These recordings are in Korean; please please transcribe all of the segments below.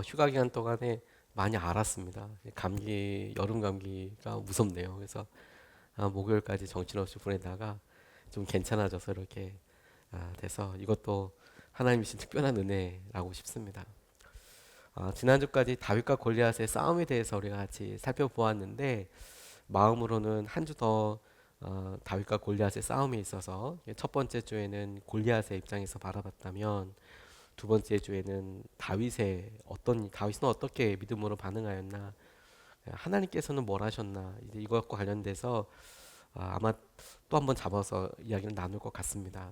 휴가 기간 동안에 많이 앓았습니다. 감기, 여름 감기가 무섭네요. 그래서 목요일까지 정신없이 보내다가 좀 괜찮아져서 이렇게 돼서 이것도 하나님 주신 특별한 은혜라고 싶습니다. 지난주까지 다윗과 골리앗의 싸움에 대해서 우리가 같이 살펴보았는데 마음으로는 한 주 더 다윗과 골리앗의 싸움에 있어서 첫 번째 주에는 골리앗의 입장에서 바라봤다면 두 번째 주에는 다윗은 어떻게 믿음으로 반응하였나, 하나님께서는 뭘 하셨나, 이제 이것과 관련돼서 아마 또 한번 잡아서 이야기를 나눌 것 같습니다.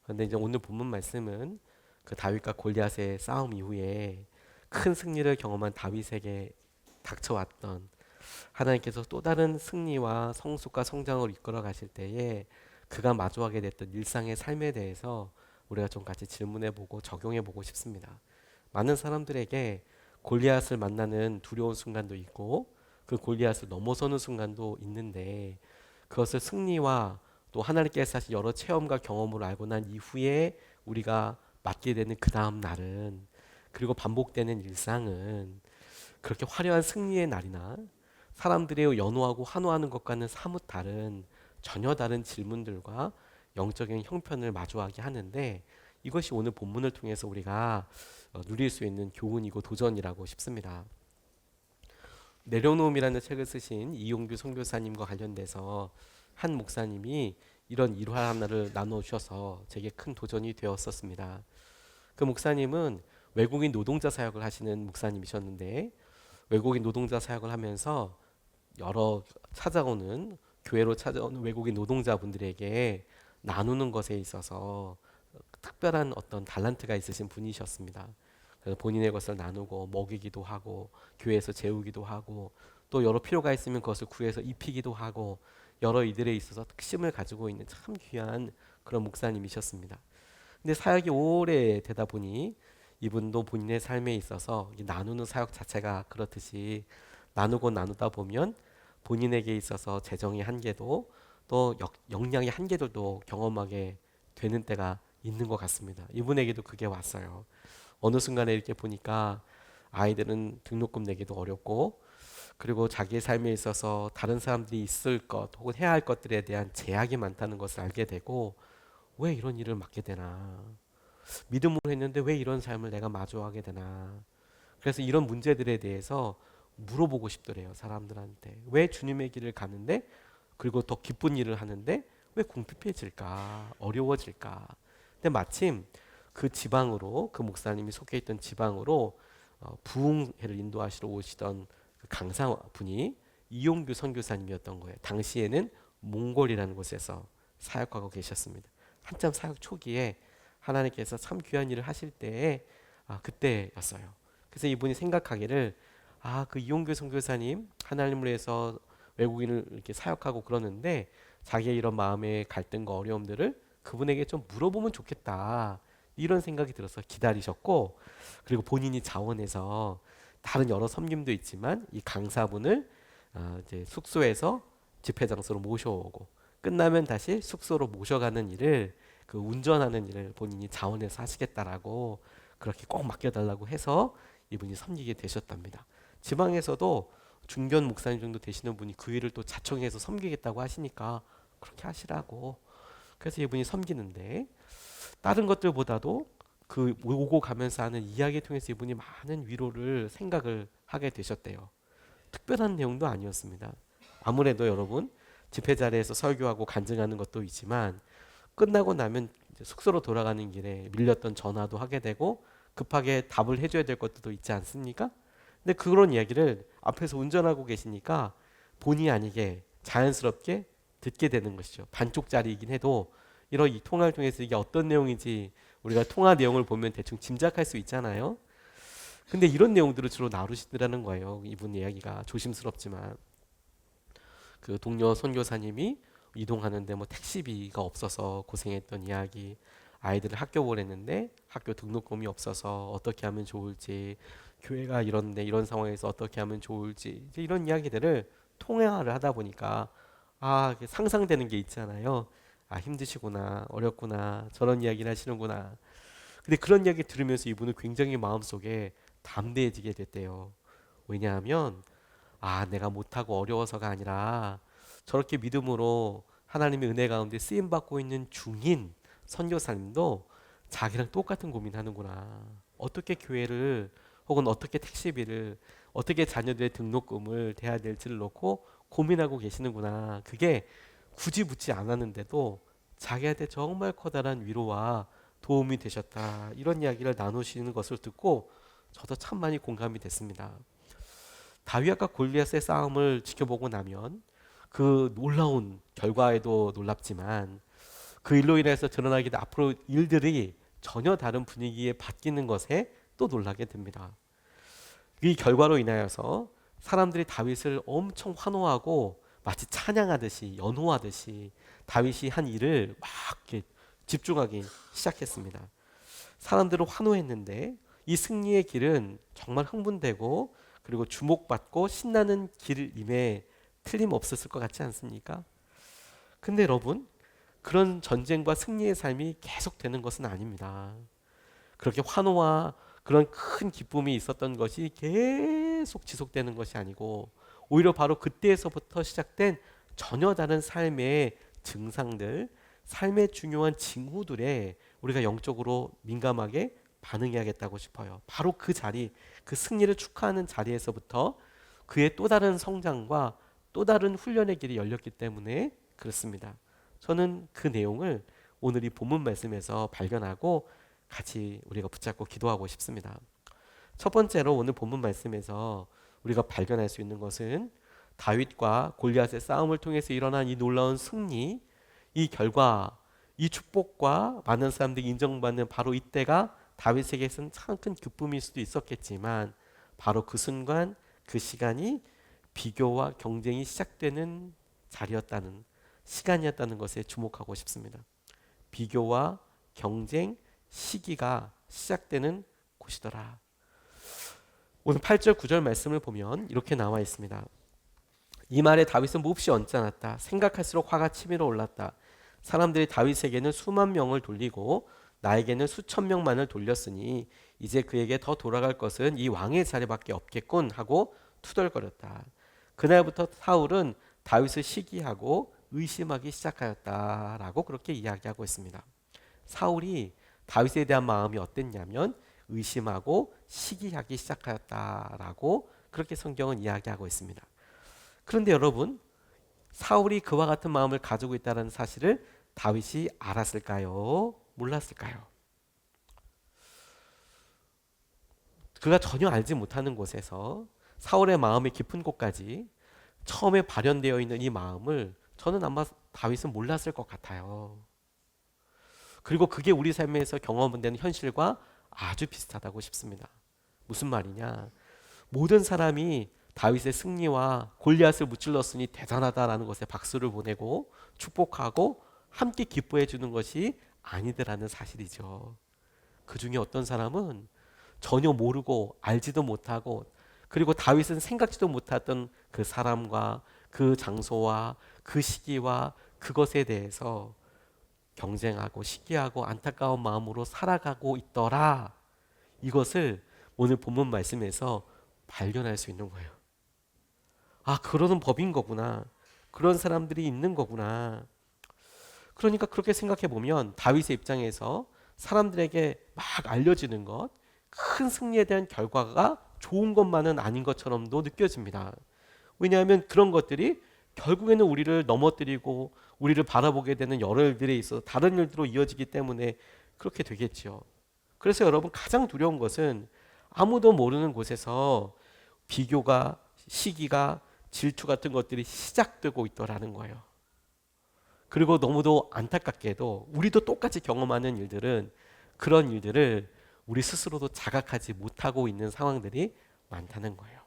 그런데 이제 오늘 본문 말씀은 그 다윗과 골리앗의 싸움 이후에 큰 승리를 경험한 다윗에게 닥쳐왔던 하나님께서 또 다른 승리와 성숙과 성장을 이끌어 가실 때에 그가 마주하게 됐던 일상의 삶에 대해서 우리가 좀 같이 질문해보고 적용해보고 싶습니다. 많은 사람들에게 골리앗을 만나는 두려운 순간도 있고 그 골리앗을 넘어서는 순간도 있는데 그것을 승리와 또 하나님께서 하신 여러 체험과 경험으로 알고 난 이후에 우리가 맞게 되는 그 다음 날은, 그리고 반복되는 일상은 그렇게 화려한 승리의 날이나 사람들의 연호하고 환호하는 것과는 사뭇 다른, 전혀 다른 질문들과 영적인 형편을 마주하게 하는데, 이것이 오늘 본문을 통해서 우리가 누릴 수 있는 교훈이고 도전이라고 싶습니다. 내려놓음이라는 책을 쓰신 이용규 선교사님과 관련돼서 한 목사님이 이런 일화 하나를 나눠 주셔서 제게 큰 도전이 되었었습니다. 그 목사님은 외국인 노동자 사역을 하시는 목사님이셨는데, 외국인 노동자 사역을 하면서 여러 교회로 찾아오는 외국인 노동자분들에게 나누는 것에 있어서 특별한 어떤 달란트가 있으신 분이셨습니다. 그래서 본인의 것을 나누고 먹이기도 하고 교회에서 재우기도 하고 또 여러 필요가 있으면 그것을 구해서 입히기도 하고 여러 이들에 있어서 특심을 가지고 있는 참 귀한 그런 목사님이셨습니다. 근데 사역이 오래 되다 보니 이분도 본인의 삶에 있어서 나누는 사역 자체가 그렇듯이 나누고 나누다 보면 본인에게 있어서 재정의 한계도 또 역량의 한계들도 경험하게 되는 때가 있는 것 같습니다. 이분에게도 그게 왔어요. 어느 순간에 이렇게 보니까 아이들은 등록금 내기도 어렵고, 그리고 자기의 삶에 있어서 다른 사람들이 있을 것 혹은 해야 할 것들에 대한 제약이 많다는 것을 알게 되고, 왜 이런 일을 맡게 되나, 믿음으로 했는데 왜 이런 삶을 내가 마주하게 되나. 그래서 이런 문제들에 대해서 물어보고 싶더래요. 사람들한테 왜 주님의 길을 가는데, 그리고 더 기쁜 일을 하는데 왜 궁핍해질까, 어려워질까. 근데 마침 그 지방으로, 그 목사님이 속해 있던 지방으로 부흥회를 인도하시러 오시던 그 강사분이 이용규 선교사님이었던 거예요. 당시에는 몽골이라는 곳에서 사역하고 계셨습니다. 한참 사역 초기에 하나님께서 참 귀한 일을 하실 때에 그때였어요. 그래서 이분이 생각하기를, 그 이용규 선교사님 하나님을 위해서 외국인을 이렇게 사역하고 그러는데 자기의 이런 마음의 갈등과 어려움들을 그분에게 좀 물어보면 좋겠다, 이런 생각이 들어서 기다리셨고, 그리고 본인이 자원해서 다른 여러 섬김도 있지만 이 강사분을 이제 숙소에서 집회 장소로 모셔오고 끝나면 다시 숙소로 모셔가는 일을, 그 운전하는 일을 본인이 자원해서 하시겠다라고 그렇게 꼭 맡겨달라고 해서 이분이 섬기게 되셨답니다. 지방에서도 중견 목사님 정도 되시는 분이 그 일을 또 자청해서 섬기겠다고 하시니까 그렇게 하시라고. 그래서 이분이 섬기는데 다른 것들보다도 그 오고 가면서 하는 이야기 통해서 이분이 많은 위로를 생각을 하게 되셨대요. 특별한 내용도 아니었습니다. 아무래도 여러분, 집회 자리에서 설교하고 간증하는 것도 있지만 끝나고 나면 이제 숙소로 돌아가는 길에 밀렸던 전화도 하게 되고 급하게 답을 해줘야 될 것도 있지 않습니까? 근데 그런 이야기를 앞에서 운전하고 계시니까 본의 아니게 자연스럽게 듣게 되는 것이죠. 반쪽짜리이긴 해도 이런 이 통화를 통해서 이게 어떤 내용인지 우리가 통화 내용을 보면 대충 짐작할 수 있잖아요. 근데 이런 내용들을 주로 나누시더라는 거예요. 이분 이야기가 조심스럽지만 그 동료 선교사님이 이동하는데 뭐 택시비가 없어서 고생했던 이야기, 아이들을 학교 보냈는데 학교 등록금이 없어서 어떻게 하면 좋을지, 교회가 이런데 이런 상황에서 어떻게 하면 좋을지, 이제 이런 이야기들을 통화를 하다 보니까 이게 상상되는 게 있잖아요. 힘드시구나, 어렵구나, 저런 이야기를 하시는구나. 근데 그런 이야기 들으면서 이분은 굉장히 마음속에 담대해지게 됐대요. 왜냐하면 내가 못하고 어려워서가 아니라 저렇게 믿음으로 하나님의 은혜 가운데 쓰임 받고 있는 중인 선교사님도 자기랑 똑같은 고민하는구나. 어떻게 교회를 혹은 어떻게 택시비를 어떻게 자녀들의 등록금을 대야 될지를 놓고 고민하고 계시는구나. 그게 굳이 묻지 않았는데도 자기한테 정말 커다란 위로와 도움이 되셨다. 이런 이야기를 나누시는 것을 듣고 저도 참 많이 공감이 됐습니다. 다윗과 골리앗의 싸움을 지켜보고 나면 그 놀라운 결과에도 놀랍지만 그 일로 인해서 드러나게 된 앞으로 일들이 전혀 다른 분위기에 바뀌는 것에 또 놀라게 됩니다. 이 결과로 인하여서 사람들이 다윗을 엄청 환호하고 마치 찬양하듯이 연호하듯이 다윗이 한 일을 막 이렇게 집중하기 시작했습니다. 사람들을 환호했는데 이 승리의 길은 정말 흥분되고 그리고 주목받고 신나는 길임에 틀림없었을 것 같지 않습니까? 근데 여러분, 그런 전쟁과 승리의 삶이 계속되는 것은 아닙니다. 그렇게 환호와 그런 큰 기쁨이 있었던 것이 계속 지속되는 것이 아니고 오히려 바로 그때에서부터 시작된 전혀 다른 삶의 증상들, 삶의 중요한 징후들에 우리가 영적으로 민감하게 반응해야겠다고 싶어요. 바로 그 자리, 그 승리를 축하하는 자리에서부터 그의 또 다른 성장과 또 다른 훈련의 길이 열렸기 때문에 그렇습니다. 저는 그 내용을 오늘 이 본문 말씀에서 발견하고 같이 우리가 붙잡고 기도하고 싶습니다. 첫 번째로 오늘 본문 말씀에서 우리가 발견할 수 있는 것은 다윗과 골리앗의 싸움을 통해서 일어난 이 놀라운 승리, 이 결과, 이 축복과 많은 사람들이 인정받는 바로 이때가 다윗에게서는 참 큰 기쁨일 수도 있었겠지만 바로 그 순간 그 시간이 비교와 경쟁이 시작되는 자리였다는 시간이었다는 것에 주목하고 싶습니다. 비교와 경쟁 시기가 시작되는 곳이더라. 오늘 8절 9절 말씀을 보면 이렇게 나와 있습니다. 이 말에 다윗은 몹시 언짢았다. 생각할수록 화가 치밀어 올랐다. 사람들이 다윗에게는 수만 명을 돌리고 나에게는 수천 명만을 돌렸으니 이제 그에게 더 돌아갈 것은 이 왕의 자리밖에 없겠군 하고 투덜거렸다. 그날부터 사울은 다윗을 시기하고 의심하기 시작하였다라고 그렇게 이야기하고 있습니다. 사울이 다윗에 대한 마음이 어땠냐면 의심하고 시기하기 시작하였다라고 그렇게 성경은 이야기하고 있습니다. 그런데 여러분, 사울이 그와 같은 마음을 가지고 있다는 사실을 다윗이 알았을까요? 몰랐을까요? 그가 전혀 알지 못하는 곳에서 사울의 마음의 깊은 곳까지 처음에 발현되어 있는 이 마음을 저는 아마 다윗은 몰랐을 것 같아요. 그리고 그게 우리 삶에서 경험되는 현실과 아주 비슷하다고 싶습니다. 무슨 말이냐? 모든 사람이 다윗의 승리와 골리앗을 무찔렀으니 대단하다라는 것에 박수를 보내고 축복하고 함께 기뻐해 주는 것이 아니더라는 사실이죠. 그 중에 어떤 사람은 전혀 모르고 알지도 못하고 그리고 다윗은 생각지도 못했던 그 사람과 그 장소와 그 시기와 그것에 대해서 경쟁하고 시기하고 안타까운 마음으로 살아가고 있더라. 이것을 오늘 본문 말씀에서 발견할 수 있는 거예요. 그러는 법인 거구나. 그런 사람들이 있는 거구나. 그러니까 그렇게 생각해 보면 다윗의 입장에서 사람들에게 막 알려지는 것, 큰 승리에 대한 결과가 좋은 것만은 아닌 것처럼도 느껴집니다. 왜냐하면 그런 것들이 결국에는 우리를 넘어뜨리고 우리를 바라보게 되는 여러 일들에 있어 다른 일들로 이어지기 때문에 그렇게 되겠죠. 그래서 여러분 가장 두려운 것은 아무도 모르는 곳에서 비교가 시기가 질투 같은 것들이 시작되고 있더라는 거예요. 그리고 너무도 안타깝게도 우리도 똑같이 경험하는 일들은 그런 일들을 우리 스스로도 자각하지 못하고 있는 상황들이 많다는 거예요.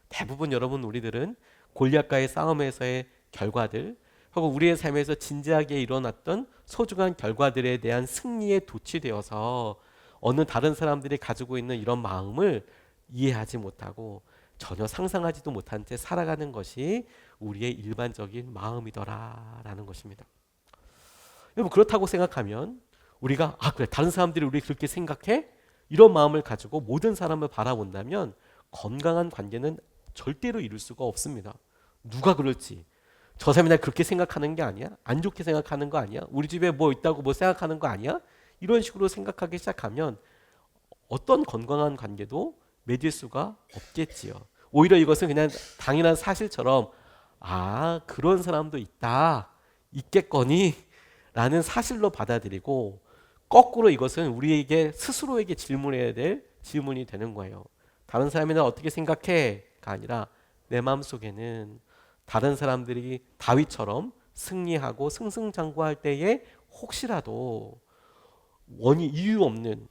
대부분 여러분 우리들은 골리앗과의 싸움에서의 결과들 혹은 우리의 삶에서 진지하게 일어났던 소중한 결과들에 대한 승리에 도취되어서 어느 다른 사람들이 가지고 있는 이런 마음을 이해하지 못하고 전혀 상상하지도 못한 채 살아가는 것이 우리의 일반적인 마음이더라라는 것입니다. 여러분 그렇다고 생각하면 우리가 그래 다른 사람들이 우리 그렇게 생각해? 이런 마음을 가지고 모든 사람을 바라본다면 건강한 관계는 절대로 이룰 수가 없습니다. 누가 그럴지. 저 사람이 날 그렇게 생각하는 게 아니야? 안 좋게 생각하는 거 아니야? 우리 집에 뭐 있다고 뭐 생각하는 거 아니야? 이런 식으로 생각하기 시작하면 어떤 건강한 관계도 맺을 수가 없겠지요. 오히려 이것은 그냥 당연한 사실처럼 그런 사람도 있겠거니 라는 사실로 받아들이고 거꾸로 이것은 우리에게 스스로에게 질문해야 될 질문이 되는 거예요. 다른 사람이 날 어떻게 생각해?가 아니라 내 마음속에는 다른 사람들이 다윗처럼 승리하고 승승장구할 때에 혹시라도 이유 없는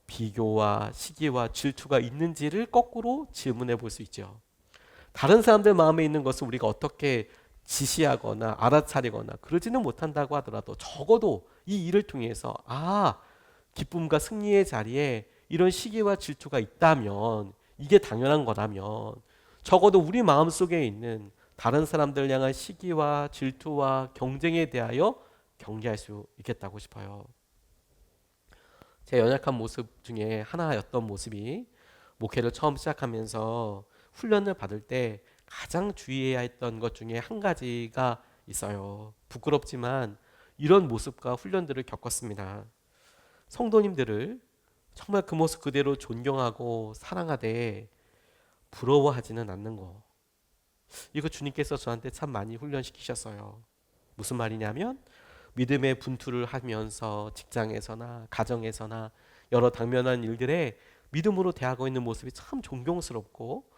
비교와 시기와 질투가 있는지를 거꾸로 질문해 볼 수 있죠. 다른 사람들 마음에 있는 것을 우리가 어떻게 지시하거나 알아차리거나 그러지는 못한다고 하더라도 적어도 이 일을 통해서 기쁨과 승리의 자리에 이런 시기와 질투가 있다면 이게 당연한 거라면 적어도 우리 마음속에 있는 다른 사람들 향한 시기와 질투와 경쟁에 대하여 경계할 수 있겠다고 싶어요. 제 연약한 모습 중에 하나였던 모습이 목회를 처음 시작하면서 훈련을 받을 때 가장 주의해야 했던 것 중에 한 가지가 있어요. 부끄럽지만 이런 모습과 훈련들을 겪었습니다. 성도님들을 정말 그 모습 그대로 존경하고 사랑하되 부러워하지는 않는 거. 이거 주님께서 저한테 참 많이 훈련시키셨어요. 무슨 말이냐면 믿음의 분투를 하면서 직장에서나 가정에서나 여러 당면한 일들에 믿음으로 대하고 있는 모습이 참 존경스럽고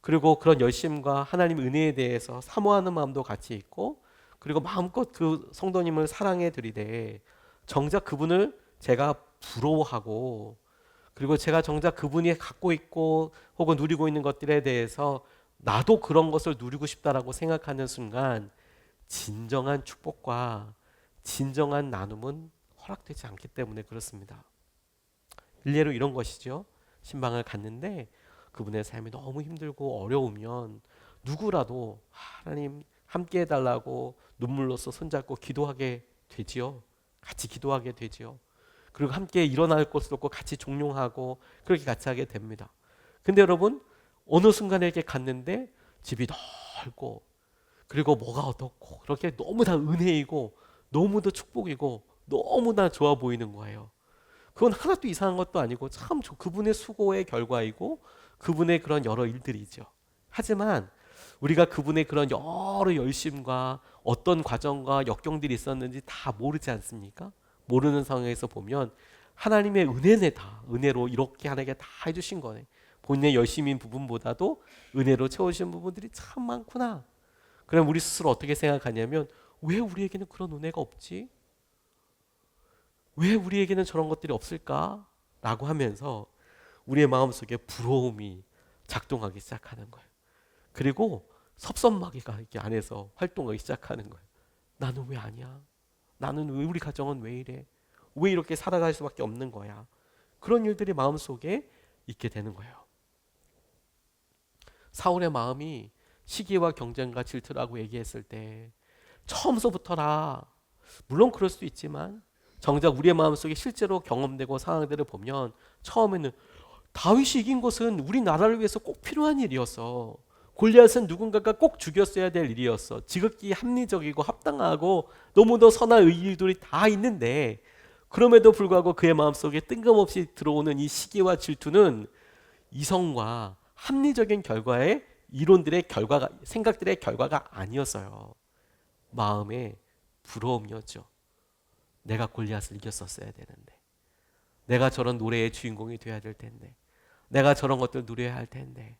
그리고 그런 열심과 하나님 은혜에 대해서 사모하는 마음도 같이 있고 그리고 마음껏 그 성도님을 사랑해 드리되 정작 그분을 제가 부러워하고 그리고 제가 정작 그분이 갖고 있고 혹은 누리고 있는 것들에 대해서 나도 그런 것을 누리고 싶다라고 생각하는 순간 진정한 축복과 진정한 나눔은 허락되지 않기 때문에 그렇습니다. 일례로 이런 것이죠. 신방을 갔는데 그분의 삶이 너무 힘들고 어려우면 누구라도 하나님 함께 해달라고 눈물로써 손잡고 기도하게 되지요. 같이 기도하게 되지요. 그리고 함께 일어날 곳을 얻고 같이 종용하고 그렇게 같이 하게 됩니다. 근데 여러분 어느 순간에 이렇게 갔는데 집이 넓고 그리고 뭐가 어떻고 그렇게 너무 다 은혜이고 너무도 축복이고 너무나 좋아 보이는 거예요. 그건 하나도 이상한 것도 아니고 참 그분의 수고의 결과이고 그분의 그런 여러 일들이죠. 하지만 우리가 그분의 그런 여러 열심과 어떤 과정과 역경들이 있었는지 다 모르지 않습니까? 모르는 상황에서 보면 하나님의 은혜네 다 은혜로 이렇게 하나님께 다 해주신 거네. 본인의 열심인 부분보다도 은혜로 채우신 부분들이 참 많구나. 그럼 우리 스스로 어떻게 생각하냐면 왜 우리에게는 그런 은혜가 없지? 왜 우리에게는 저런 것들이 없을까? 라고 하면서 우리의 마음속에 부러움이 작동하기 시작하는 거예요. 그리고 섭섭마귀가 이렇게 안에서 활동하기 시작하는 거예요. 나는 왜 아니야? 나는 왜 우리 가정은 왜 이래? 왜 이렇게 살아갈 수밖에 없는 거야? 그런 일들이 마음속에 있게 되는 거예요. 사울의 마음이 시기와 경쟁과 질투라고 얘기했을 때 처음서부터라 물론 그럴 수도 있지만 정작 우리의 마음속에 실제로 경험되고 상황들을 보면 처음에는 다윗이 이긴 것은 우리나라를 위해서 꼭 필요한 일이었어. 골리앗은 누군가가 꼭 죽였어야 될 일이었어. 지극히 합리적이고 합당하고 너무도 선한 의일들이 다 있는데 그럼에도 불구하고 그의 마음속에 뜬금없이 들어오는 이 시기와 질투는 이성과 합리적인 결과의 이론들의 결과가 생각들의 결과가 아니었어요. 마음의 부러움이었죠. 내가 골리앗을 이겼었어야 되는데 내가 저런 노래의 주인공이 돼야 될 텐데 내가 저런 것들 누려야 할 텐데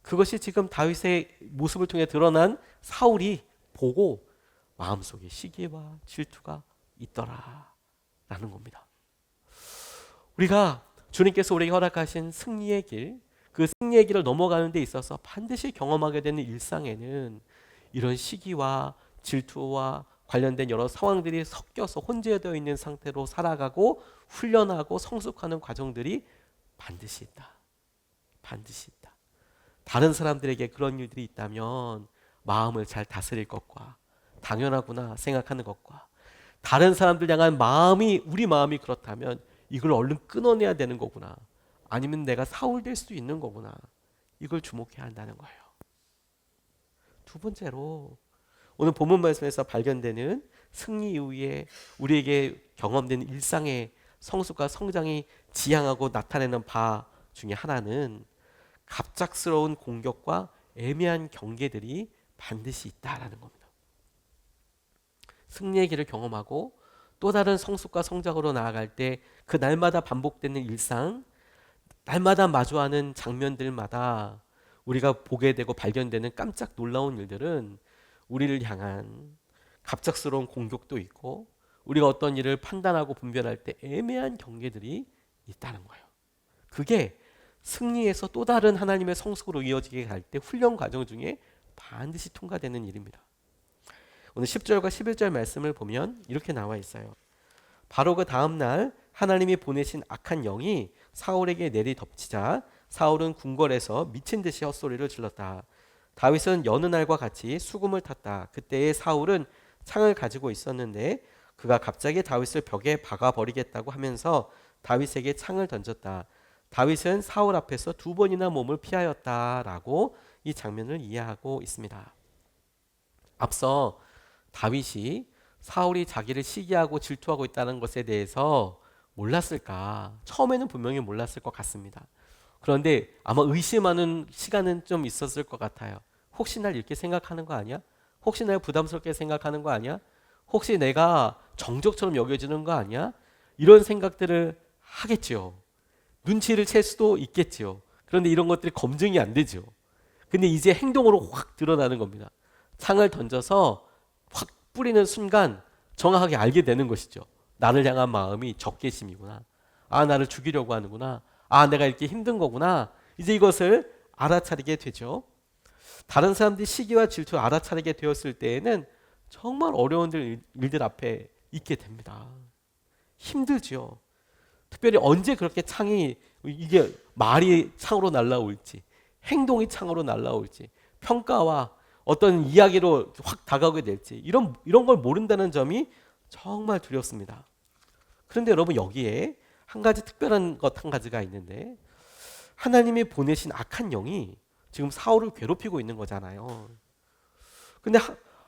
그것이 지금 다윗의 모습을 통해 드러난 사울이 보고 마음속에 시기와 질투가 있더라 라는 겁니다. 우리가 주님께서 우리에게 허락하신 승리의 길, 그 승리의 길을 넘어가는 데 있어서 반드시 경험하게 되는 일상에는 이런 시기와 질투와 관련된 여러 상황들이 섞여서 혼재되어 있는 상태로 살아가고 훈련하고 성숙하는 과정들이 반드시 있다. 반드시 있다. 다른 사람들에게 그런 일들이 있다면 마음을 잘 다스릴 것과 당연하구나 생각하는 것과 다른 사람들 향한 마음이 우리 마음이 그렇다면 이걸 얼른 끊어내야 되는 거구나. 아니면 내가 사울 될 수도 있는 거구나. 이걸 주목해야 한다는 거예요. 두 번째로 오늘 본문 말씀에서 발견되는 승리 이후에 우리에게 경험되는 일상의 성숙과 성장이 지향하고 나타내는 바 중에 하나는 갑작스러운 공격과 애매한 경계들이 반드시 있다라는 겁니다. 승리의 길을 경험하고 또 다른 성숙과 성장으로 나아갈 때 그 날마다 반복되는 일상, 날마다 마주하는 장면들마다 우리가 보게 되고 발견되는 깜짝 놀라운 일들은 우리를 향한 갑작스러운 공격도 있고 우리가 어떤 일을 판단하고 분별할 때 애매한 경계들이 있다는 거예요. 그게 승리에서 또 다른 하나님의 성숙으로 이어지게 갈 때 훈련 과정 중에 반드시 통과되는 일입니다. 오늘 10절과 11절 말씀을 보면 이렇게 나와 있어요. 바로 그 다음 날 하나님이 보내신 악한 영이 사울에게 내리덮치자 사울은 궁궐에서 미친 듯이 헛소리를 질렀다. 다윗은 여느 날과 같이 수금을 탔다. 그때의 사울은 창을 가지고 있었는데 그가 갑자기 다윗을 벽에 박아버리겠다고 하면서 다윗에게 창을 던졌다. 다윗은 사울 앞에서 2번이나 몸을 피하였다라고 이 장면을 이해하고 있습니다. 앞서 다윗이 사울이 자기를 시기하고 질투하고 있다는 것에 대해서 몰랐을까? 처음에는 분명히 몰랐을 것 같습니다. 그런데 아마 의심하는 시간은 좀 있었을 것 같아요. 혹시 날 이렇게 생각하는 거 아니야? 혹시 날 부담스럽게 생각하는 거 아니야? 혹시 내가 정적처럼 여겨지는 거 아니야? 이런 생각들을 하겠지요. 눈치를 챌 수도 있겠지요. 그런데 이런 것들이 검증이 안 되죠. 근데 이제 행동으로 확 드러나는 겁니다. 창을 던져서 확 뿌리는 순간 정확하게 알게 되는 것이죠. 나를 향한 마음이 적개심이구나. 아, 나를 죽이려고 하는구나. 아, 내가 이렇게 힘든 거구나. 이제 이것을 알아차리게 되죠. 다른 사람들이 시기와 질투를 알아차리게 되었을 때에는 정말 어려운 일들 앞에 있게 됩니다. 힘들죠. 특별히 언제 그렇게 이게 말이 창으로 날라올지, 행동이 창으로 날라올지, 평가와 어떤 이야기로 확 다가오게 될지 이런 걸 모른다는 점이 정말 두렵습니다. 그런데 여러분 여기에 한 가지 특별한 것 한 가지가 있는데 하나님이 보내신 악한 영이 지금 사울을 괴롭히고 있는 거잖아요. 근데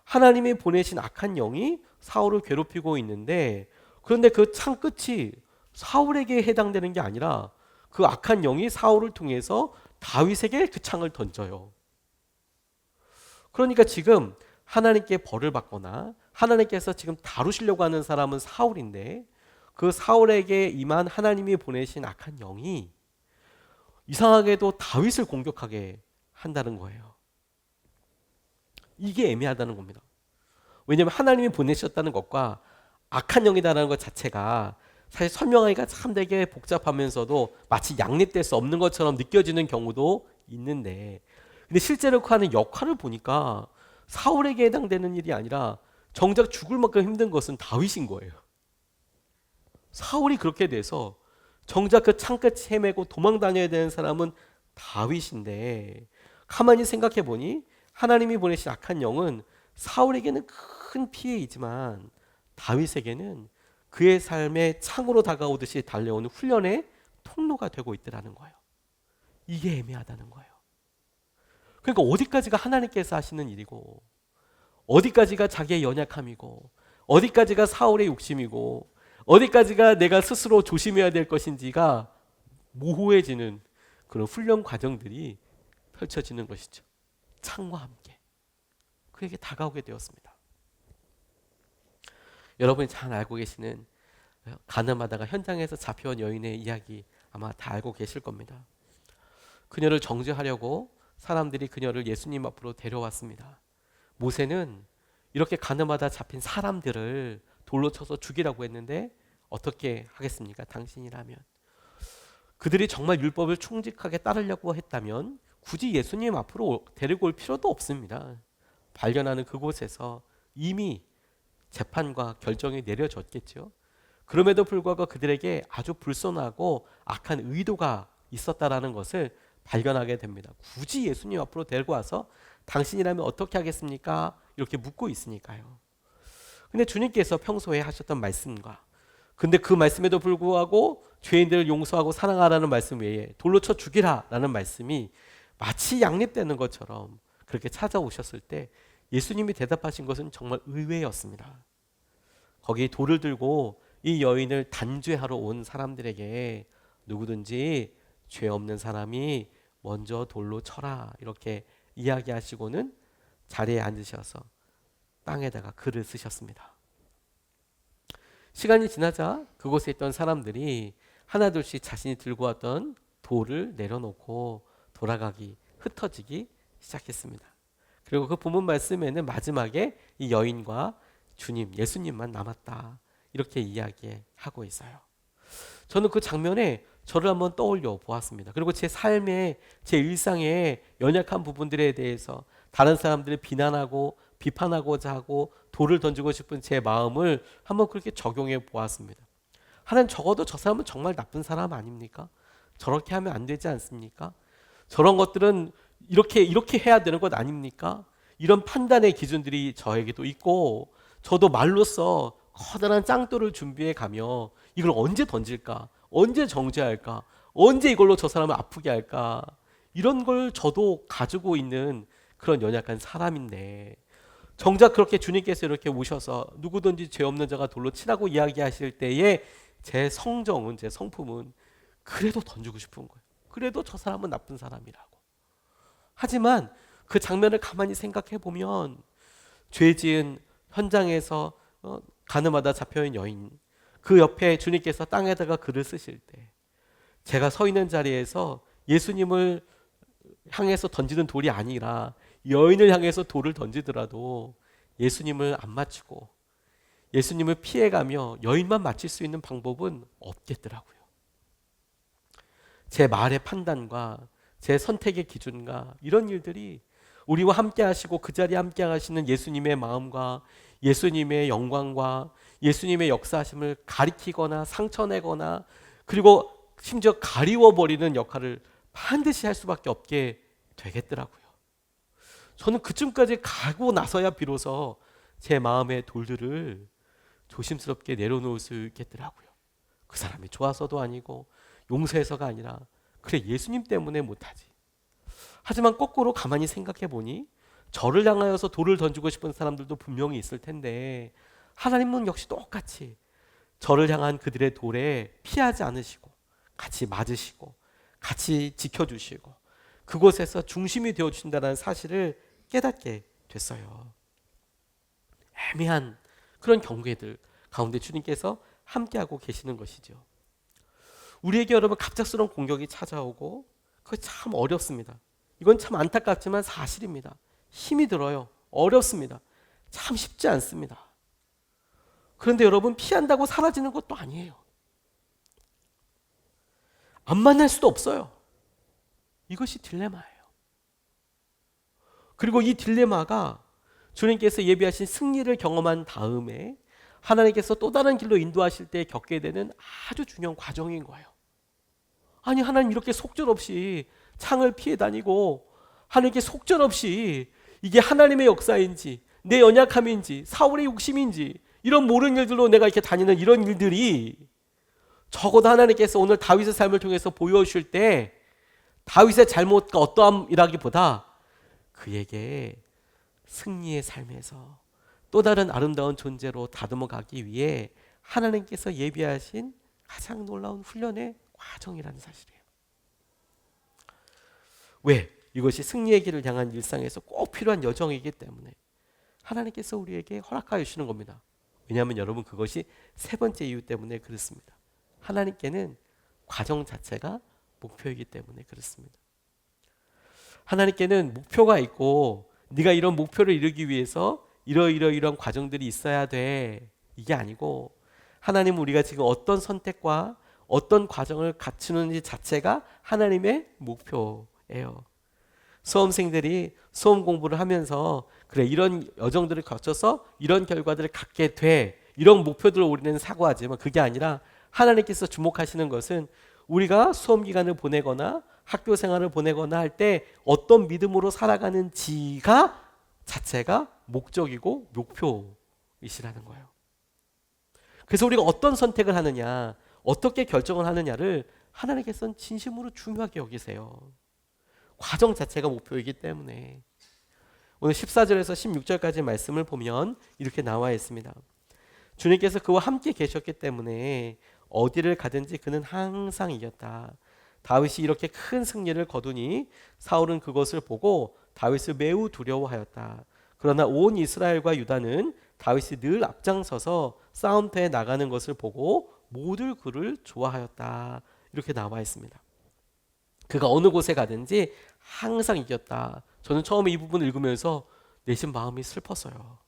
하나님이 보내신 악한 영이 사울을 괴롭히고 있는데 그런데 그 창 끝이 사울에게 해당되는 게 아니라 그 악한 영이 사울을 통해서 다윗에게 그 창을 던져요. 그러니까 지금 하나님께 벌을 받거나 하나님께서 지금 다루시려고 하는 사람은 사울인데 그 사울에게 임한 하나님이 보내신 악한 영이 이상하게도 다윗을 공격하게 한다는 거예요. 이게 애매하다는 겁니다. 왜냐하면 하나님이 보내셨다는 것과 악한 영이다라는 것 자체가 사실 설명하기가 참 되게 복잡하면서도 마치 양립될 수 없는 것처럼 느껴지는 경우도 있는데 근데 실제로 그 하는 역할을 보니까 사울에게 해당되는 일이 아니라 정작 죽을 만큼 힘든 것은 다윗인 거예요. 사울이 그렇게 돼서 정작 그 창끝 헤매고 도망 다녀야 되는 사람은 다윗인데 가만히 생각해 보니 하나님이 보내신 악한 영은 사울에게는 큰 피해이지만 다윗에게는 그의 삶에 창으로 다가오듯이 달려오는 훈련의 통로가 되고 있더라는 거예요. 이게 애매하다는 거예요. 그러니까 어디까지가 하나님께서 하시는 일이고 어디까지가 자기의 연약함이고 어디까지가 사울의 욕심이고 어디까지가 내가 스스로 조심해야 될 것인지가 모호해지는 그런 훈련 과정들이 펼쳐지는 것이죠. 창과 함께 그에게 다가오게 되었습니다. 여러분이 잘 알고 계시는 가늠하다가 현장에서 잡혀온 여인의 이야기 아마 다 알고 계실 겁니다. 그녀를 정죄하려고 사람들이 그녀를 예수님 앞으로 데려왔습니다. 모세는 이렇게 가늠하다 잡힌 사람들을 돌로 쳐서 죽이라고 했는데 어떻게 하겠습니까? 당신이라면. 그들이 정말 율법을 충직하게 따르려고 했다면 굳이 예수님 앞으로 데리고 올 필요도 없습니다. 발견하는 그곳에서 이미 재판과 결정이 내려졌겠죠. 그럼에도 불구하고 그들에게 아주 불손하고 악한 의도가 있었다라는 것을 발견하게 됩니다. 굳이 예수님 앞으로 데리고 와서 당신이라면 어떻게 하겠습니까? 이렇게 묻고 있으니까요. 근데 주님께서 평소에 하셨던 말씀과 근데 그 말씀에도 불구하고 죄인들을 용서하고 사랑하라는 말씀 외에 돌로 쳐 죽이라라는 말씀이 마치 양립되는 것처럼 그렇게 찾아오셨을 때 예수님이 대답하신 것은 정말 의외였습니다. 거기 돌을 들고 이 여인을 단죄하러 온 사람들에게 누구든지 죄 없는 사람이 먼저 돌로 쳐라 이렇게 이야기하시고는 자리에 앉으셔서 땅에다가 글을 쓰셨습니다. 시간이 지나자 그곳에 있던 사람들이 하나둘씩 자신이 들고 왔던 돌을 내려놓고 돌아가기, 흩어지기 시작했습니다. 그리고 그 본문 말씀에는 마지막에 이 여인과 주님, 예수님만 남았다 이렇게 이야기하고 있어요. 저는 그 장면에 저를 한번 떠올려 보았습니다. 그리고 제 삶에, 제 일상의 연약한 부분들에 대해서 다른 사람들을 비난하고 비판하고자 하고 돌을 던지고 싶은 제 마음을 한번 그렇게 적용해 보았습니다. 하나님, 적어도 저 사람은 정말 나쁜 사람 아닙니까? 저렇게 하면 안 되지 않습니까? 저런 것들은 이렇게 해야 되는 것 아닙니까? 이런 판단의 기준들이 저에게도 있고, 저도 말로써 커다란 짱돌을 준비해 가며 이걸 언제 던질까? 언제 정죄할까? 언제 이걸로 저 사람을 아프게 할까? 이런 걸 저도 가지고 있는 그런 연약한 사람인데, 정작 그렇게 주님께서 이렇게 오셔서 누구든지 죄 없는 자가 돌로 치라고 이야기하실 때에 제 성정은, 제 성품은 그래도 던지고 싶은 거예요. 그래도 저 사람은 나쁜 사람이라고. 하지만 그 장면을 가만히 생각해 보면 죄 지은 현장에서 가늠하다 잡혀온 여인, 그 옆에 주님께서 땅에다가 글을 쓰실 때 제가 서 있는 자리에서 예수님을 향해서 던지는 돌이 아니라 여인을 향해서 돌을 던지더라도 예수님을 안 맞추고 예수님을 피해가며 여인만 맞출 수 있는 방법은 없겠더라고요. 제 말의 판단과 제 선택의 기준과 이런 일들이 우리와 함께 하시고 그 자리에 함께 하시는 예수님의 마음과 예수님의 영광과 예수님의 역사하심을 가리키거나 상처내거나 그리고 심지어 가리워버리는 역할을 반드시 할 수밖에 없게 되겠더라고요. 저는 그쯤까지 가고 나서야 비로소 제 마음의 돌들을 조심스럽게 내려놓을 수 있겠더라고요. 그 사람이 좋아서도 아니고 용서해서가 아니라 그래 예수님 때문에 못하지. 하지만 거꾸로 가만히 생각해 보니 저를 향하여서 돌을 던지고 싶은 사람들도 분명히 있을 텐데 하나님은 역시 똑같이 저를 향한 그들의 돌에 피하지 않으시고 같이 맞으시고 같이 지켜주시고 그곳에서 중심이 되어주신다는 사실을 깨닫게 됐어요. 애매한 그런 경계들 가운데 주님께서 함께하고 계시는 것이죠. 우리에게 여러분 갑작스러운 공격이 찾아오고 그거 참 어렵습니다. 이건 참 안타깝지만 사실입니다. 힘이 들어요. 어렵습니다. 참 쉽지 않습니다. 그런데 여러분 피한다고 사라지는 것도 아니에요. 안 만날 수도 없어요. 이것이 딜레마예요. 그리고 이 딜레마가 주님께서 예비하신 승리를 경험한 다음에 하나님께서 또 다른 길로 인도하실 때 겪게 되는 아주 중요한 과정인 거예요. 아니 하나님 이렇게 속절없이 창을 피해 다니고 하나님께 속절없이 이게 하나님의 역사인지 내 연약함인지 사울의 욕심인지 이런 모르는 일들로 내가 이렇게 다니는 이런 일들이 적어도 하나님께서 오늘 다윗의 삶을 통해서 보여주실 때 다윗의 잘못과 어떠함이라기보다 그에게 승리의 삶에서 또 다른 아름다운 존재로 다듬어 가기 위해 하나님께서 예비하신 가장 놀라운 훈련의 과정이라는 사실이에요. 왜? 이것이 승리의 길을 향한 일상에서 꼭 필요한 여정이기 때문에 하나님께서 우리에게 허락하여 주시는 겁니다. 왜냐하면 여러분 그것이 세 번째 이유 때문에 그렇습니다. 하나님께는 과정 자체가 목표이기 때문에 그렇습니다. 하나님께는 목표가 있고 네가 이런 목표를 이루기 위해서 이러이러이러한 과정들이 있어야 돼. 이게 아니고 하나님은 우리가 지금 어떤 선택과 어떤 과정을 갖추는지 자체가 하나님의 목표예요. 수험생들이 수험 공부를 하면서 그래 이런 여정들을 거쳐서 이런 결과들을 갖게 돼. 이런 목표들을 우리는 사고하지만 그게 아니라 하나님께서 주목하시는 것은 우리가 수험 기간을 보내거나 학교 생활을 보내거나 할 때 어떤 믿음으로 살아가는지가 자체가 목적이고 목표이시라는 거예요. 그래서 우리가 어떤 선택을 하느냐, 어떻게 결정을 하느냐를 하나님께서는 진심으로 중요하게 여기세요. 과정 자체가 목표이기 때문에. 오늘 14절에서 16절까지 말씀을 보면 이렇게 나와 있습니다. 주님께서 그와 함께 계셨기 때문에 어디를 가든지 그는 항상 이겼다. 다윗이 이렇게 큰 승리를 거두니 사울은 그것을 보고 다윗을 매우 두려워하였다. 그러나 온 이스라엘과 유다는 다윗이 늘 앞장서서 싸움터에 나가는 것을 보고 모두 그를 좋아하였다. 이렇게 나와 있습니다. 그가 어느 곳에 가든지 항상 이겼다. 저는 처음에 이 부분을 읽으면서 내심 마음이 슬펐어요.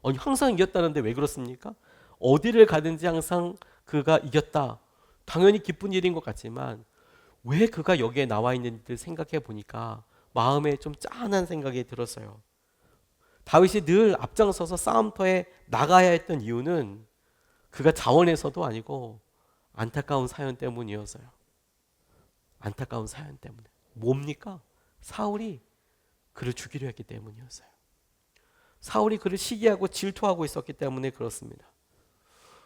아니, 항상 이겼다는데 왜 그렇습니까? 어디를 가든지 항상 그가 이겼다. 당연히 기쁜 일인 것 같지만 왜 그가 여기에 나와 있는지 생각해 보니까 마음에 좀 짠한 생각이 들었어요. 다윗이 늘 앞장서서 싸움터에 나가야 했던 이유는 그가 자원해서도 아니고 안타까운 사연 때문이었어요. 안타까운 사연 때문에. 뭡니까? 사울이 그를 죽이려 했기 때문이었어요. 사울이 그를 시기하고 질투하고 있었기 때문에 그렇습니다.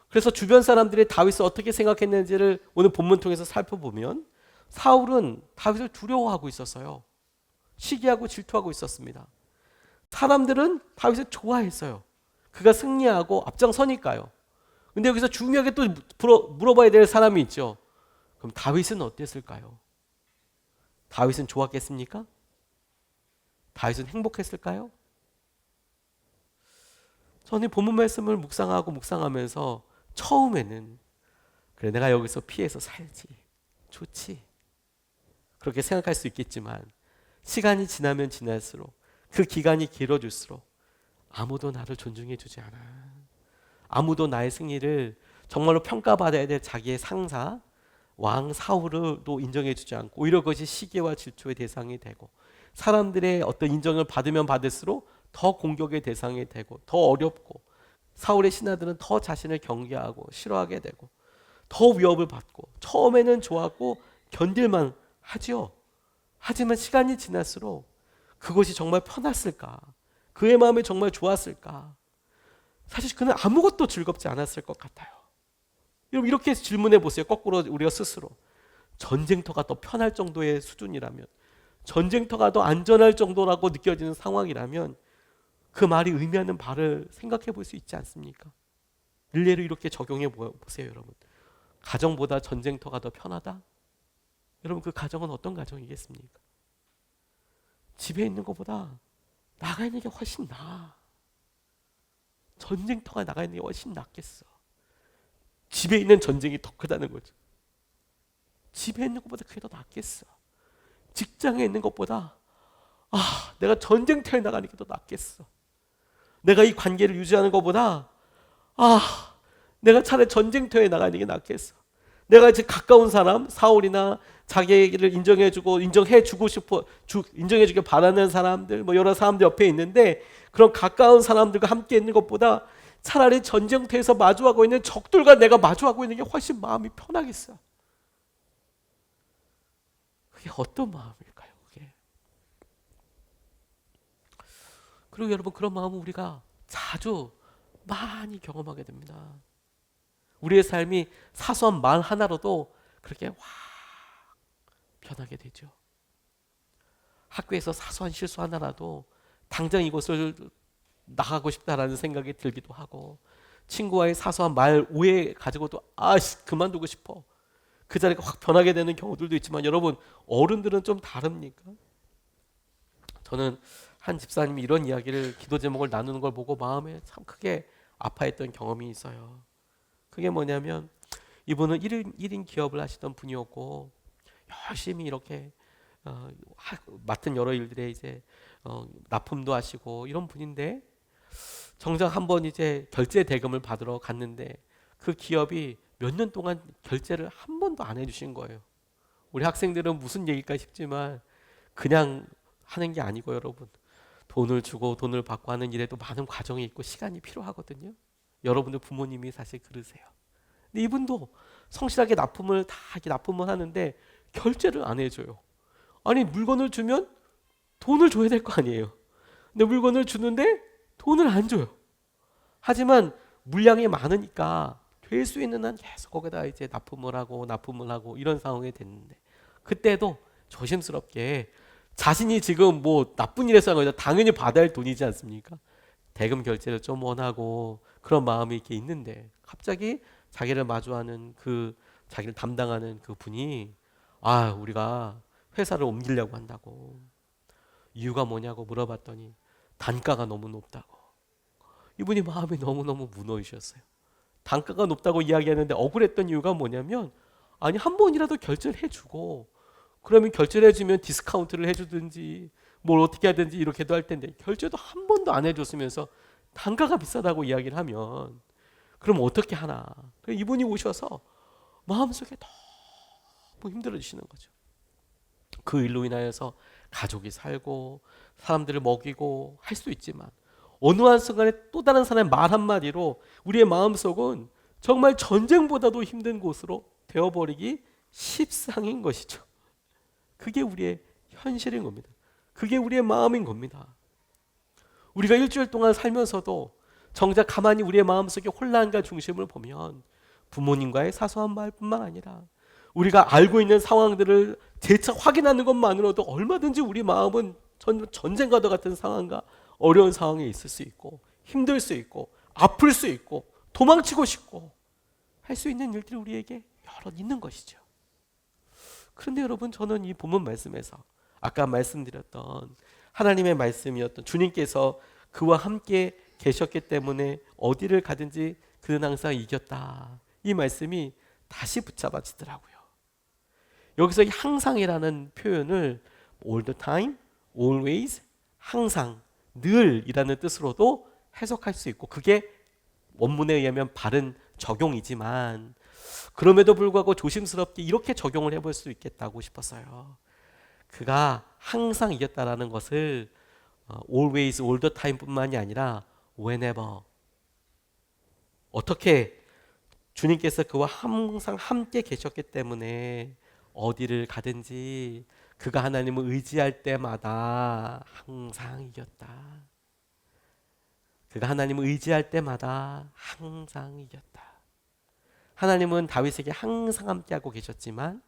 그래서 주변 사람들이 다윗을 어떻게 생각했는지를 오늘 본문 통해서 살펴보면 사울은 다윗을 두려워하고 있었어요. 시기하고 질투하고 있었습니다. 사람들은 다윗을 좋아했어요. 그가 승리하고 앞장서니까요. 근데 여기서 중요하게 또 물어봐야 될 사람이 있죠. 그럼 다윗은 어땠을까요? 다윗은 좋았겠습니까? 다윗은 행복했을까요? 저는 본문 말씀을 묵상하면서 처음에는 그래, 내가 여기서 피해서 살지, 좋지, 그렇게 생각할 수 있겠지만 시간이 지나면 지날수록, 그 기간이 길어질수록 아무도 나를 존중해 주지 않아. 아무도 나의 승리를 정말로 평가받아야 될 자기의 상사 왕 사울도 인정해 주지 않고 오히려 그것이 시기와 질투의 대상이 되고, 사람들의 어떤 인정을 받으면 받을수록 더 공격의 대상이 되고 더 어렵고, 사울의 신하들은 더 자신을 경계하고 싫어하게 되고 더 위협을 받고, 처음에는 좋았고 견딜만 하지요. 하지만 시간이 지날수록 그것이 정말 편했을까? 그의 마음이 정말 좋았을까? 사실 그는 아무것도 즐겁지 않았을 것 같아요. 여러분, 이렇게 질문해 보세요. 거꾸로 우리가 스스로. 전쟁터가 더 편할 정도의 수준이라면, 전쟁터가 더 안전할 정도라고 느껴지는 상황이라면 그 말이 의미하는 바를 생각해 볼 수 있지 않습니까? 일례로 이렇게 적용해 보세요. 여러분, 가정보다 전쟁터가 더 편하다? 여러분, 그 가정은 어떤 가정이겠습니까? 집에 있는 것보다 나가 있는 게 훨씬 나아. 전쟁터가 나가 있는 게 훨씬 낫겠어. 집에 있는 전쟁이 더 크다는 거죠. 집에 있는 것보다 그게 더 낫겠어. 직장에 있는 것보다 내가 전쟁터에 나가는 게 더 낫겠어. 내가 이 관계를 유지하는 것보다 내가 차라리 전쟁터에 나가는 게 낫겠어. 내가 이제 가까운 사람, 사울이나 자기를 인정해주고 싶어, 인정해주길 바라는 사람들, 뭐 여러 사람들 옆에 있는데, 그런 가까운 사람들과 함께 있는 것보다 차라리 전쟁터에서 마주하고 있는 적들과 내가 마주하고 있는 게 훨씬 마음이 편하겠어. 그게 어떤 마음일까요? 그게. 그리고 여러분, 그런 마음은 우리가 자주 많이 경험하게 됩니다. 우리의 삶이 사소한 말 하나로도 그렇게 확 변하게 되죠. 학교에서 사소한 실수 하나라도 당장 이곳을 나가고 싶다라는 생각이 들기도 하고, 친구와의 사소한 말 오해 가지고도 그만두고 싶어, 그 자리가 확 변하게 되는 경우들도 있지만, 여러분, 어른들은 좀 다릅니까? 저는 한 집사님이 이런 이야기를, 기도 제목을 나누는 걸 보고 마음에 참 크게 아파했던 경험이 있어요. 그게 뭐냐면, 이분은 1인 기업을 하시던 분이었고 열심히 이렇게 맡은 여러 일들에 이제 납품도 하시고 이런 분인데, 정작 한번 이제 결제 대금을 받으러 갔는데 그 기업이 몇 년 동안 결제를 한 번도 안 해주신 거예요. 우리 학생들은 무슨 얘기일까 싶지만 그냥 하는 게 아니고, 여러분, 돈을 주고 돈을 받고 하는 일에도 많은 과정이 있고 시간이 필요하거든요. 여러분들 부모님이 사실 그러세요. 근데 이분도 성실하게 납품을 하는데 결제를 안 해줘요. 아니, 물건을 주면 돈을 줘야 될 거 아니에요. 근데 물건을 주는데 돈을 안 줘요. 하지만 물량이 많으니까 될 수 있는 한 계속 거기다 이제 납품을 하고 이런 상황이 됐는데, 그때도 조심스럽게 자신이 지금 뭐 나쁜 일 해서 한 거죠. 당연히 받아야 할 돈이지 않습니까? 대금 결제를 좀 원하고 그런 마음이 이렇게 있는데, 갑자기 자기를 마주하는 자기를 담당하는 그 분이, 우리가 회사를 옮기려고 한다고. 이유가 뭐냐고 물어봤더니 단가가 너무 높다고. 이분이 마음이 너무너무 무너지셨어요. 단가가 높다고 이야기하는데 억울했던 이유가 뭐냐면, 아니 한 번이라도 결제를 해주고, 그러면 결제를 해주면 디스카운트를 해주든지 뭘 어떻게 하든지 이렇게도 할 텐데, 결제도 한 번도 안 해줬으면서 단가가 비싸다고 이야기를 하면 그럼 어떻게 하나. 이분이 오셔서 마음속에 너무 힘들어지시는 거죠. 그 일로 인하여서 가족이 살고 사람들을 먹이고 할 수 있지만, 어느 한 순간에 또 다른 사람의 말 한마디로 우리의 마음속은 정말 전쟁보다도 힘든 곳으로 되어버리기 십상인 것이죠. 그게 우리의 현실인 겁니다. 그게 우리의 마음인 겁니다. 우리가 일주일 동안 살면서도 정작 가만히 우리의 마음속의 혼란과 중심을 보면, 부모님과의 사소한 말뿐만 아니라 우리가 알고 있는 상황들을 재차 확인하는 것만으로도 얼마든지 우리 마음은 전쟁과도 같은 상황과 어려운 상황에 있을 수 있고, 힘들 수 있고, 아플 수 있고, 도망치고 싶고 할 수 있는 일들이 우리에게 여러 있는 것이죠. 그런데 여러분, 저는 이 본문 말씀에서 아까 말씀드렸던 하나님의 말씀이었던, 주님께서 그와 함께 계셨기 때문에 어디를 가든지 그는 항상 이겼다, 이 말씀이 다시 붙잡아지더라고요. 여기서 이 항상이라는 표현을 all the time, always, 항상, 늘이라는 뜻으로도 해석할 수 있고, 그게 원문에 의하면 바른 적용이지만, 그럼에도 불구하고 조심스럽게 이렇게 적용을 해볼 수 있겠다고 싶었어요. 그가 항상 이겼다라는 것을 always, all the time 뿐만이 아니라 whenever, 어떻게 주님께서 그와 항상 함께 계셨기 때문에 어디를 가든지 그가 하나님을 의지할 때마다 항상 이겼다. 그가 하나님을 의지할 때마다 항상 이겼다. 하나님은 다윗에게 항상 함께하고 계셨지만,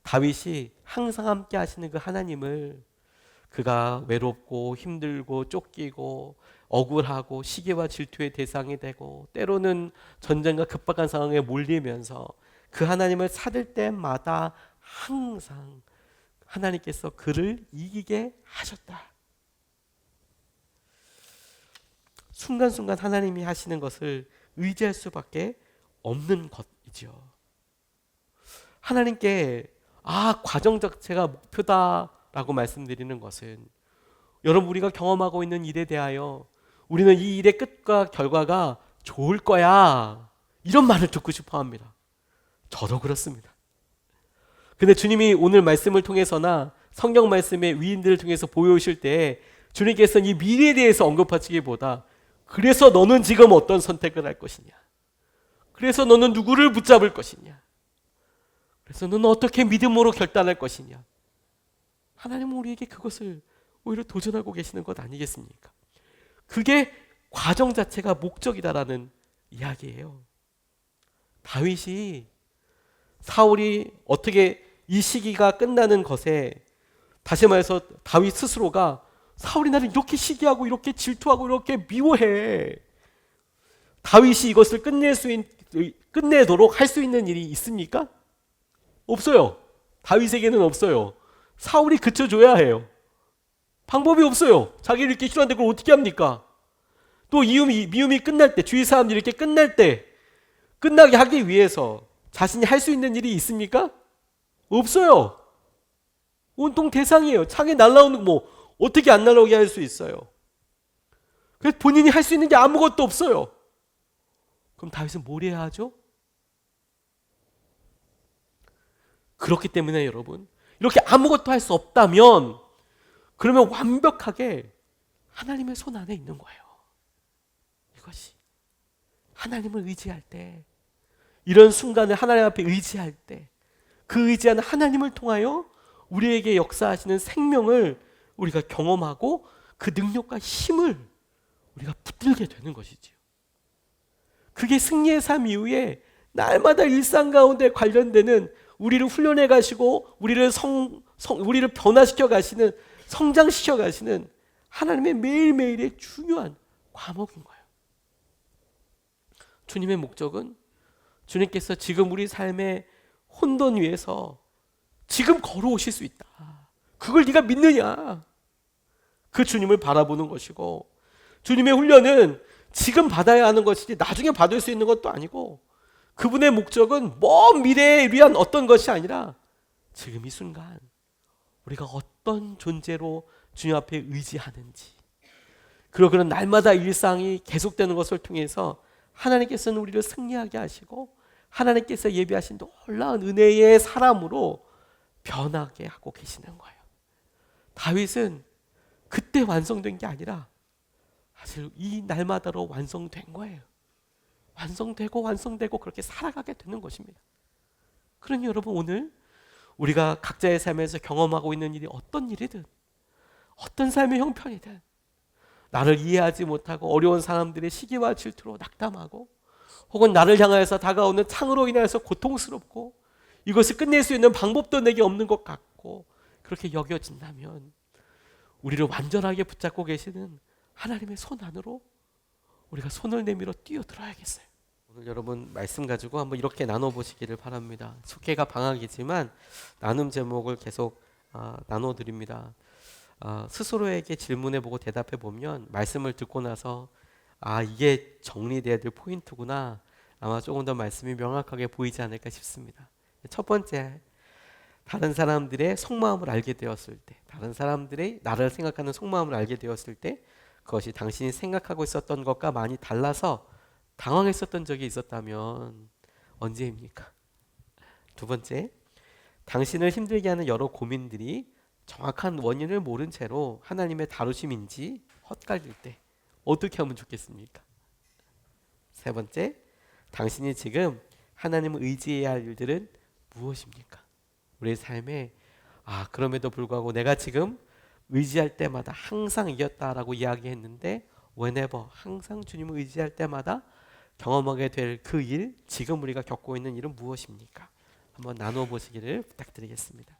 다윗이 항상 함께 하시는 그 하나님을 그가 외롭고 힘들고 쫓기고 억울하고 시기와 질투의 대상이 되고 때로는 전쟁과 급박한 상황에 몰리면서 그 하나님을 찾을 때마다 항상 하나님께서 그를 이기게 하셨다. 순간순간 하나님이 하시는 것을 의지할 수밖에 없는 것이죠. 하나님께 과정 자체가 목표다라고 말씀드리는 것은, 여러분, 우리가 경험하고 있는 일에 대하여 우리는 이 일의 끝과 결과가 좋을 거야, 이런 말을 듣고 싶어 합니다. 저도 그렇습니다. 근데 주님이 오늘 말씀을 통해서나 성경 말씀의 위인들을 통해서 보여주실 때, 주님께서는 이 미래에 대해서 언급하시기보다, 그래서 너는 지금 어떤 선택을 할 것이냐, 그래서 너는 누구를 붙잡을 것이냐, 그래서 너는 어떻게 믿음으로 결단할 것이냐, 하나님은 우리에게 그것을 오히려 도전하고 계시는 것 아니겠습니까? 그게 과정 자체가 목적이다라는 이야기예요. 다윗이, 사울이 어떻게 이 시기가 끝나는 것에, 다시 말해서 다윗 스스로가 사울이 나를 이렇게 시기하고 이렇게 질투하고 이렇게 미워해, 다윗이 이것을 끝내도록 할 수 있는 일이 있습니까? 없어요. 다윗에게는 없어요. 사울이 그쳐줘야 해요. 방법이 없어요. 자기를 이렇게 싫어하는데 그걸 어떻게 합니까? 또 미움이 끝날 때, 주위 사람들이 이렇게 끝날 때, 끝나게 하기 위해서 자신이 할 수 있는 일이 있습니까? 없어요. 온통 대상이에요. 창에 날라오는 거 어떻게 안 날아오게 할 수 있어요? 그래서 본인이 할 수 있는 게 아무것도 없어요. 그럼 다윗은 뭘 해야 하죠? 그렇기 때문에 여러분, 이렇게 아무것도 할 수 없다면, 그러면 완벽하게 하나님의 손 안에 있는 거예요. 이것이 하나님을 의지할 때, 이런 순간을 하나님 앞에 의지할 때, 그 의지하는 하나님을 통하여 우리에게 역사하시는 생명을 우리가 경험하고 그 능력과 힘을 우리가 붙들게 되는 것이지요. 그게 승리의 삶 이후에 날마다 일상 가운데 관련되는 우리를 훈련해 가시고 우리를 변화시켜 가시는, 성장시켜 가시는 하나님의 매일매일의 중요한 과목인 거예요. 주님의 목적은 주님께서 지금 우리 삶의 혼돈 위에서 지금 걸어오실 수 있다. 그걸 네가 믿느냐? 그 주님을 바라보는 것이고, 주님의 훈련은 지금 받아야 하는 것이지 나중에 받을 수 있는 것도 아니고, 그분의 목적은 먼 미래에 위한 어떤 것이 아니라 지금 이 순간 우리가 어떤 존재로 주님 앞에 의지하는지, 그리고 그런 날마다 일상이 계속되는 것을 통해서 하나님께서는 우리를 승리하게 하시고 하나님께서 예비하신 놀라운 은혜의 사람으로 변하게 하고 계시는 거예요. 다윗은 그때 완성된 게 아니라 사실 이 날마다로 완성된 거예요. 완성되고 그렇게 살아가게 되는 것입니다. 그러니 여러분, 오늘 우리가 각자의 삶에서 경험하고 있는 일이 어떤 일이든, 어떤 삶의 형편이든, 나를 이해하지 못하고 어려운 사람들의 시기와 질투로 낙담하고, 혹은 나를 향하여서 다가오는 창으로 인하여서 고통스럽고 이것을 끝낼 수 있는 방법도 내게 없는 것 같고 그렇게 여겨진다면, 우리를 완전하게 붙잡고 계시는 하나님의 손 안으로 우리가 손을 내밀어 뛰어들어야겠어요. 오늘 여러분 말씀 가지고 한번 이렇게 나눠보시기를 바랍니다. 속회가 방학이지만 나눔 제목을 계속 나눠드립니다. 스스로에게 질문해보고 대답해보면 말씀을 듣고 나서 이게 정리돼야 될 포인트구나, 아마 조금 더 말씀이 명확하게 보이지 않을까 싶습니다. 첫 번째, 다른 사람들의 속마음을 알게 되었을 때, 다른 사람들의 나를 생각하는 속마음을 알게 되었을 때 그것이 당신이 생각하고 있었던 것과 많이 달라서 당황했었던 적이 있었다면 언제입니까? 두 번째, 당신을 힘들게 하는 여러 고민들이 정확한 원인을 모른 채로 하나님의 다루심인지 헛갈릴 때 어떻게 하면 좋겠습니까? 세 번째, 당신이 지금 하나님을 의지해야 할 일들은 무엇입니까? 우리의 삶에 그럼에도 불구하고 내가 지금 의지할 때마다 항상 이겼다라고 이야기했는데, whenever, 항상 주님을 의지할 때마다 경험하게 될 그 일, 지금 우리가 겪고 있는 일은 무엇입니까? 한번 나눠 보시기를 부탁드리겠습니다.